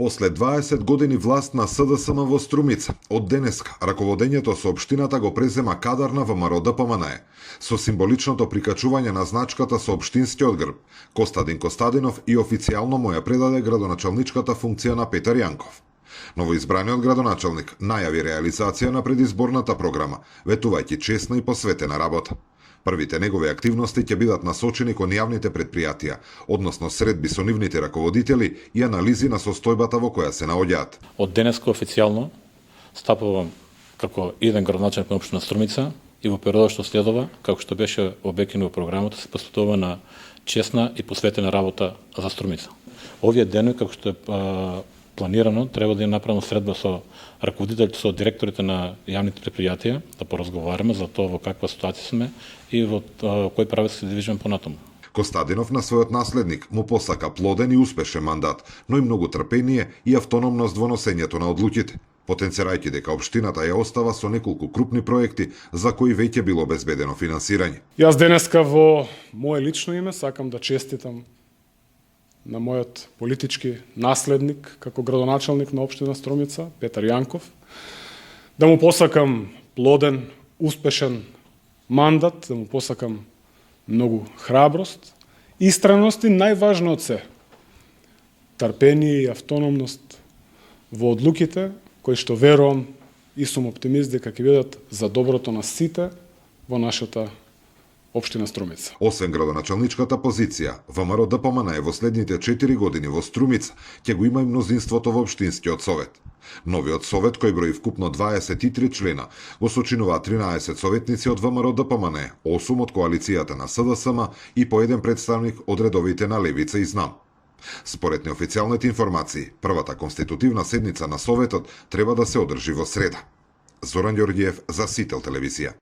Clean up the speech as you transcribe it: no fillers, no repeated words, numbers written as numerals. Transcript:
После 20 години власт на СДСМ во Струмица, од денеска раководењето со општината го презема кадар на ВМРО ДПМН. Со символичното прикачување на значката со општинскиот грб, Костадин Костадинов и официјално му ја предаде градоначалничката функција на Петар Јанков. Новоизбраниот градоначалник најави реализација на предизборната програма, ветувајќи честна и посветена работа. Првите негови активности ќе бидат насочени кон јавните предпријатија, односно средби со нивните раководители и анализи на состојбата во која се наоѓаат. Од денеска официјално стапувам како иден градоначалник на општина Струмица и во периодот што следува, како што беше обекено во програмата, се посветува на честна и посветена работа за Струмица. Овие денови, како што е планирано, треба да ја направиме средба со раководителите, со директорите на јавните предпријатија, да поразговараме за тоа во каква ситуација сме и во кој правец се движиме понатаму. Костадинов на својот наследник му посака плоден и успешен мандат, но и многу трпение и автономност во носењето на одлуките, потенцирајќи дека општината ја остава со неколку крупни проекти за кои веќе било обезбедено финансирање. Јас денеска во моје лично име сакам да честитам на мојот политички наследник како градоначалник на општина Струмица, Петар Јанков, да му посакам плоден, успешен мандат, да му посакам многу храброст, истраност и најважно од се, трпение и автономност во одлуките, кои што верувам и сум оптимист дека ќе бидат за доброто на сите во нашата општина Струмица. Освен градоначалничката позиција, ВМРО ДПМН во следните 4 години во Струмица ќе го има и мнозинството во општинскиот совет. Новиот совет, кој брои вкупно 23 члена, го сочинуваат 13 советници од ВМРО ДПМН, 8 од коалицијата на СДСМ и по еден представник од редовите на Левица и Знам. Според неофицијалните информации, првата конститутивна седница на советот треба да се одржи во среда. Зоран Ѓорѓиев за Сител телевизија.